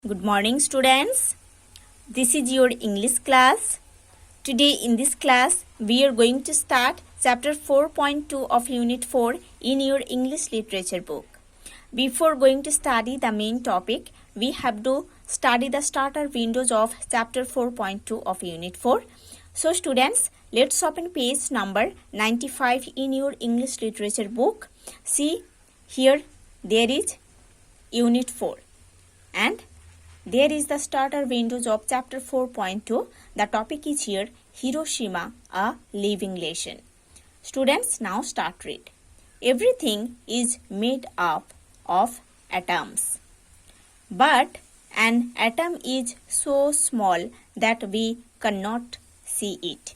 Good morning, students. This is your English class. Today in this class, we are going to start chapter 4.2 of Unit 4 in your English literature book. Before going to study the main topic, we have to study the starter windows of chapter 4.2 of Unit 4. So students, let's open page number 95 in your English literature book. See, here there is Unit 4 and there is the starter windows of chapter 4.2. The topic is here Hiroshima, a living lesson. Students, now start read. Everything is made up of atoms. But an atom is so small that we cannot see it.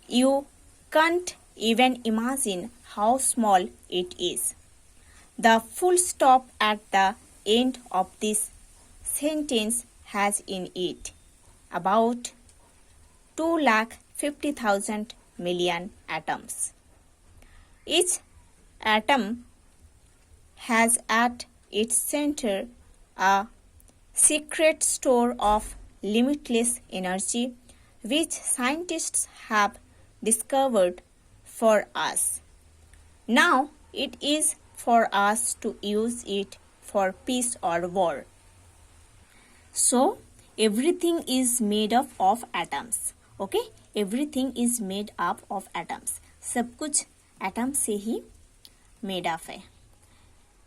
You can't even imagine how small it is. The full stop at the end of this sentence has in it about 250,000 million atoms. Each atom has at its center a secret store of limitless energy which scientists have discovered for us. Now it is for us to use it for peace or war. So, everything is made up of atoms. Okay? Everything is made up of atoms. सब कुछ atom से ही made up है.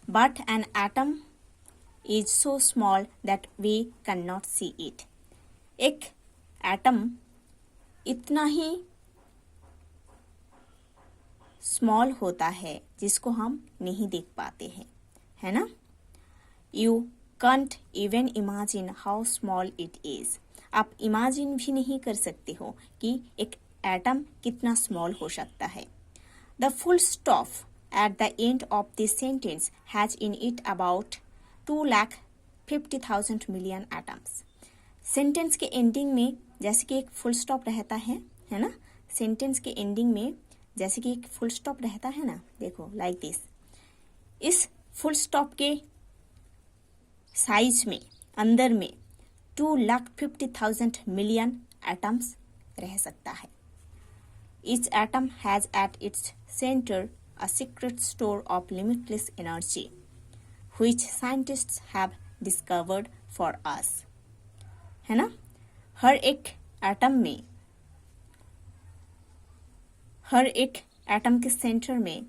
But an atom is so small that we cannot see it. एक atom इतना ही small होता है जिसको हम नहीं देख पाते हैं, है ना? You can't even imagine how small it is. आप imagine भी नहीं कर सकते हो कि एक atom कितना small हो सकता है. The full stop at the end of this sentence has in it about 250,000 million atoms. Sentence के ending में जैसे कि एक full stop रहता है ना? Sentence के ending में जैसे कि एक full stop रहता है ना? देखो like this. इस full stop के साइज में अंदर में 250,000 million atoms रह सकता है. Each atom has at its center a secret store of limitless energy, which scientists have discovered for us. है ना? हर एक एटम के सेंटर में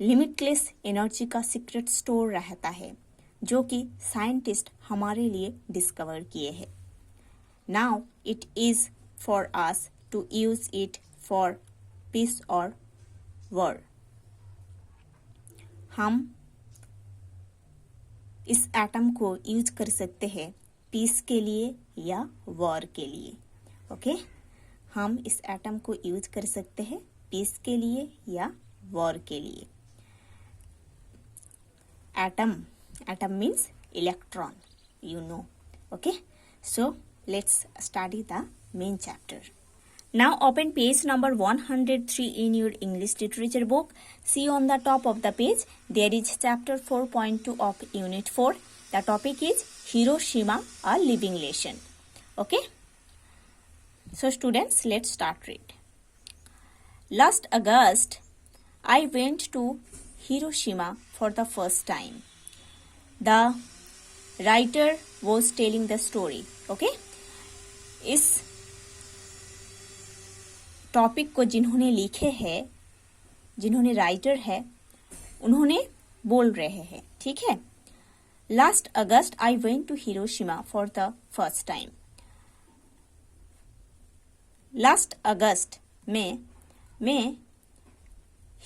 लिमिटलेस एनर्जी का सीक्रेट स्टोर रहता है जो कि साइंटिस्ट हमारे लिए डिस्कवर किए हैं. Now it is for us to use it for peace और वॉर. हम इस एटम को यूज कर सकते हैं पीस के लिए या वॉर के लिए. ओके हम इस एटम को यूज कर सकते हैं पीस के लिए या वॉर के लिए. Atom means electron, you know. Okay, so let's study the main chapter. Now open page number 103 in your English literature book. See on the top of the page there is chapter 4.2 of unit 4. The topic is Hiroshima, a living lesson. Okay, so students, let's start read. Last August I went to Hiroshima for the first time. The writer was telling the story. Okay, इस topic को जिन्होंने लिखे हैं, जिन्होंने writer है, उन्होंने बोल रहे हैं. ठीक है. Last August I went to Hiroshima for the first time. Last August में मैं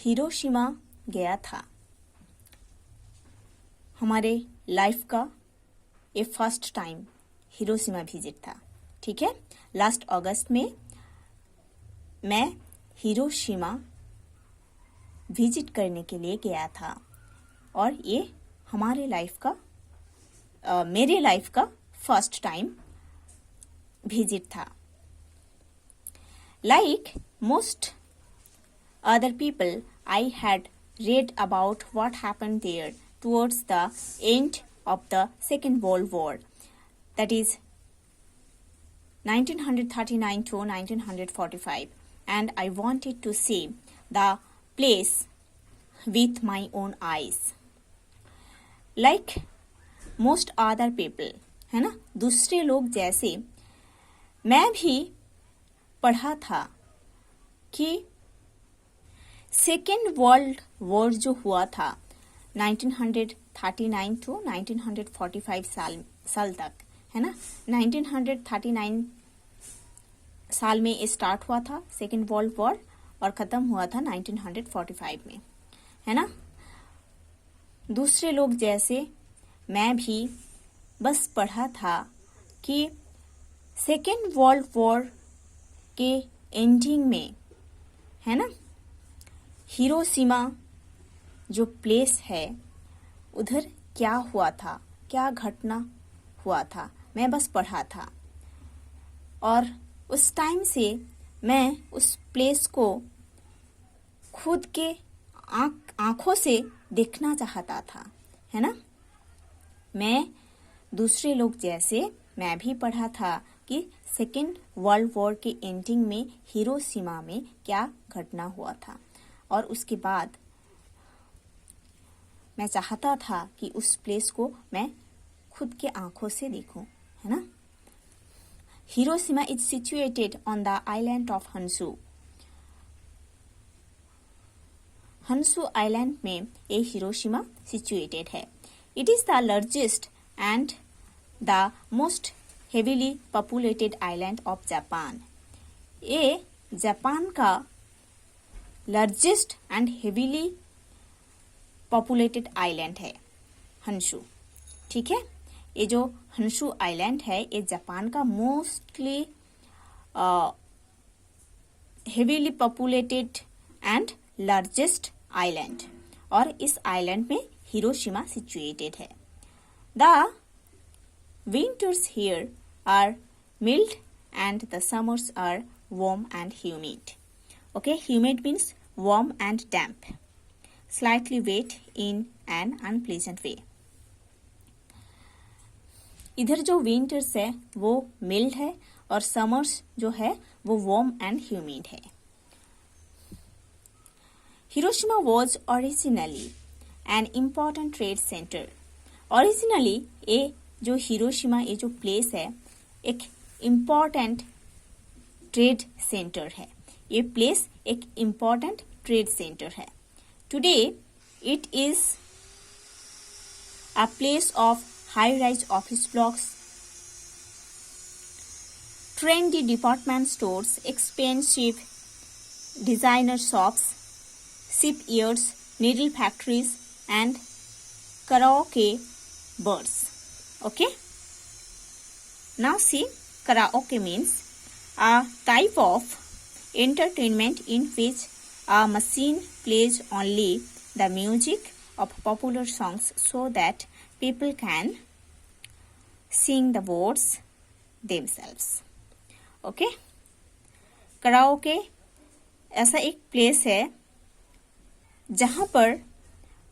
हिरोशिमा गया था. हमारे लाइफ का ये फर्स्ट टाइम हिरोशिमा विजिट था. ठीक है. लास्ट अगस्त में मैं हिरोशिमा विजिट करने के लिए गया था और ये हमारे लाइफ का मेरे लाइफ का फर्स्ट टाइम विजिट था. Like most other people, I had read about what happened there towards the end of the Second World War, that is 1939 to 1945, and I wanted to see the place with my own eyes. Like most other people, है ना, दूसरे लोग जैसे मैं भी पढ़ा था कि सेकेंड वर्ल्ड वॉर जो हुआ था 1939 टू 1945 साल तक, है ना, 1939 साल में स्टार्ट हुआ था सेकेंड वर्ल्ड वॉर और ख़त्म हुआ था 1945 में, है ना। दूसरे लोग जैसे मैं भी बस पढ़ा था कि सेकेंड वर्ल्ड वॉर के एंडिंग में, है ना, हिरोशिमा जो प्लेस है उधर क्या हुआ था, क्या घटना हुआ था, मैं बस पढ़ा था। और उस टाइम से मैं उस प्लेस को खुद के आंखों से देखना चाहता था, है ना। मैं दूसरे लोग जैसे मैं भी पढ़ा था कि सेकेंड वर्ल्ड वॉर के एंडिंग में हिरोशिमा में क्या घटना हुआ था, और उसके बाद मैं चाहता था कि उस प्लेस को मैं खुद के आंखों से देखूं, है ना। Hiroshima is situated on the island of Honshu. Honshu island में ये हिरोशिमा सिचुएटेड है। It is the largest and the most heavily populated island of Japan. ये जापान का largest and heavily populated island है हंसू, ठीक है। ये जो हंसू आइलैंड है ये जापान का mostly heavily populated and largest island, और इस आइलैंड में हिरोशिमा सिचुएटेड है। The winters here are mild and the summers are warm and humid. Okay, humid means warm and damp, slightly wet in an unpleasant way. इधर जो winters है वो mild है और समर्स जो है वो वार्म एंड ह्यूमिड है। Hiroshima was originally an important trade center. Originally ये जो हिरोशिमा ये जो प्लेस है एक इम्पॉर्टेंट ट्रेड सेंटर है। ये प्लेस एक इम्पॉर्टेंट ट्रेड सेंटर है। Today it is a place of high-rise office blocks, trendy department stores, expensive designer shops, shipyards, needle factories, and karaoke bars. Okay? Now see, karaoke means a type of entertainment in which a machine plays only the music of popular songs so that people can sing the words themselves. Okay? Karaoke ऐसा एक place है जहां पर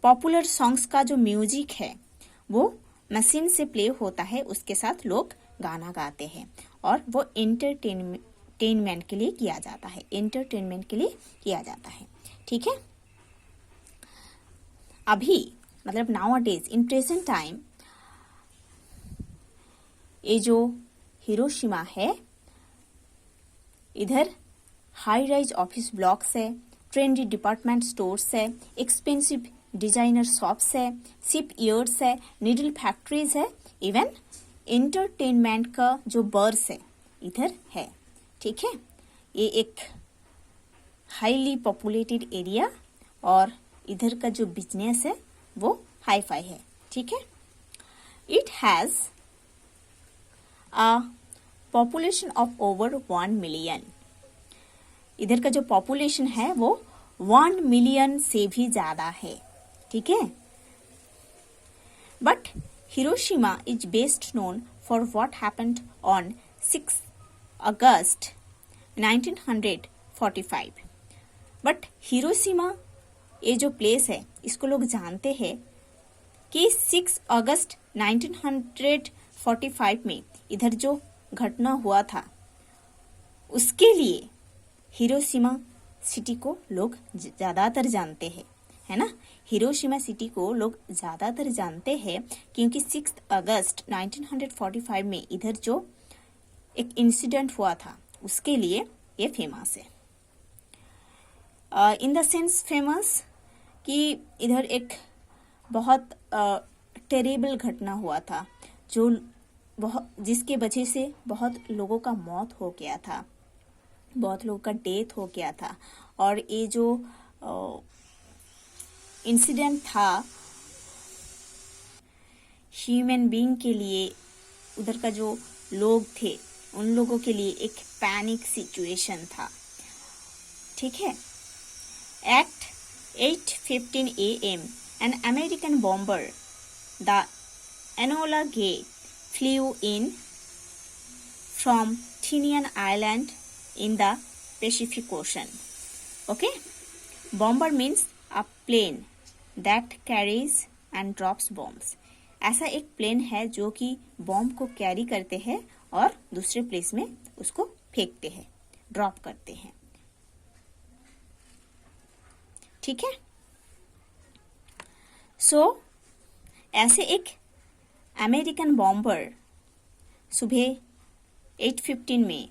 popular songs का जो music है वो machine से प्ले होता है, उसके साथ लोग गाना गाते हैं और वो एंटरटेनमेंट के लिए किया जाता है, एंटरटेनमेंट के लिए किया जाता है, ठीक है। अभी मतलब नाउअडेज इन प्रेजेंट टाइम ये जो हिरोशिमा है इधर हाई राइज ऑफिस ब्लॉक्स है, ट्रेंडी डिपार्टमेंट स्टोर्स है, एक्सपेंसिव डिजाइनर शॉप्स है, शिप यार्ड्स है, नीडल फैक्ट्रीज है, इवन एंटरटेनमेंट का जो बर्स है इधर है, ठीक है। ये एक हाईली पॉपुलेटेड एरिया और इधर का जो बिजनेस है वो हाई फाई है, ठीक है। It has a population of over 1 million. इधर का जो पॉपुलेशन है वो 1 मिलियन से भी ज्यादा है, ठीक है। But Hiroshima is best known for what happened on 6 August 1945। But Hiroshima ये जो प्लेस है इसको लोग जानते हैं कि 6 अगस्त 1945 में इधर जो घटना हुआ था उसके लिए हिरोशिमा सिटी को लोग ज़्यादातर जानते हैं, है ना। हिरोशिमा सिटी को लोग ज़्यादातर जानते हैं क्योंकि 6 अगस्त 1945 में इधर जो एक इंसिडेंट हुआ था उसके लिए ये फेमस है। इन द सेंस फेमस कि इधर एक बहुत टेरेबल घटना हुआ था जो जिसके वजह से बहुत लोगों का मौत हो गया था, बहुत लोगों का डेथ हो गया था। और ये जो इंसिडेंट था ह्यूमन बीइंग के लिए, उधर का जो लोग थे उन लोगों के लिए एक पैनिक सिचुएशन था, ठीक है। At 8:15 a.m. an American bomber, the Enola Gay, flew in from Tinian Island in the Pacific Ocean. Okay? Bomber means a plane that carries and drops bombs. ऐसा एक प्लेन है जो कि बॉम्ब को carry करते हैं और दूसरे प्लेस में उसको फेंकते हैं, ड्रॉप करते हैं, ठीक है। सो ऐसे एक अमेरिकन बॉम्बर सुबह 8:15 में,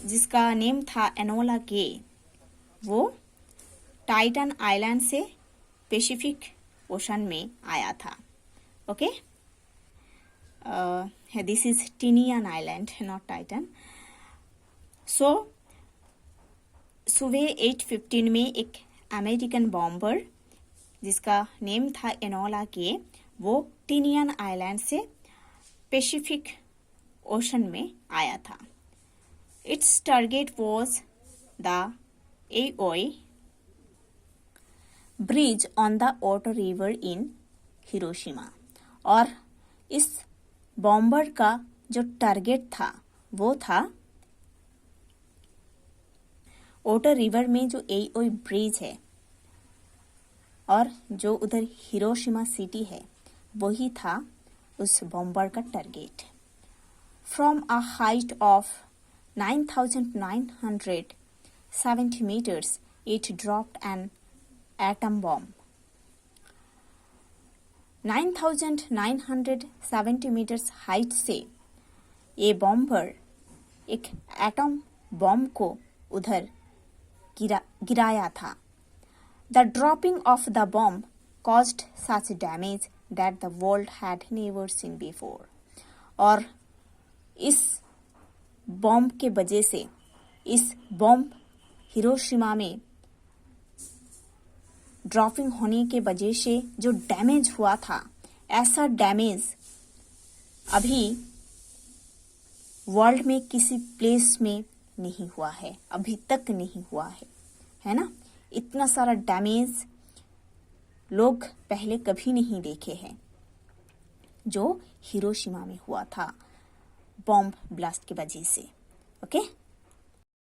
जिसका नेम था एनोला गे, वो टाइटन आइलैंड से पैसिफिक ओशन में आया था। Okay, this is Tinian island, not Titan. So सुबह 8:15 में एक अमेरिकन बॉम्बर जिसका नेम था एनोला गे, वो टिनियन आइलैंड से पैसिफिक ओशन में आया था। It's target was the Aioi bridge on the Ota river in Hiroshima. और इस बॉम्बर का जो टारगेट था वो था ओटो रिवर में जो एओई ब्रिज है और जो उधर हिरोशिमा सिटी है, वही था उस बॉम्बर का target. From a height of 9,970 meters, it dropped an atom bomb. 9,970 meters height से ये बॉम्बर एक एटम बॉम्ब को उधर गिराया था। The dropping of the bomb caused such damage that the world had never seen before. और इस bomb के वजह से, इस बॉम्ब हिरोशिमा में ड्रॉपिंग होने के वजह से जो डैमेज हुआ था, ऐसा डैमेज अभी वर्ल्ड में किसी प्लेस में नहीं हुआ है, अभी तक नहीं हुआ है ना। इतना सारा डैमेज लोग पहले कभी नहीं देखे हैं जो हिरोशिमा में हुआ था बॉम्ब ब्लास्ट की वजह से। ओके।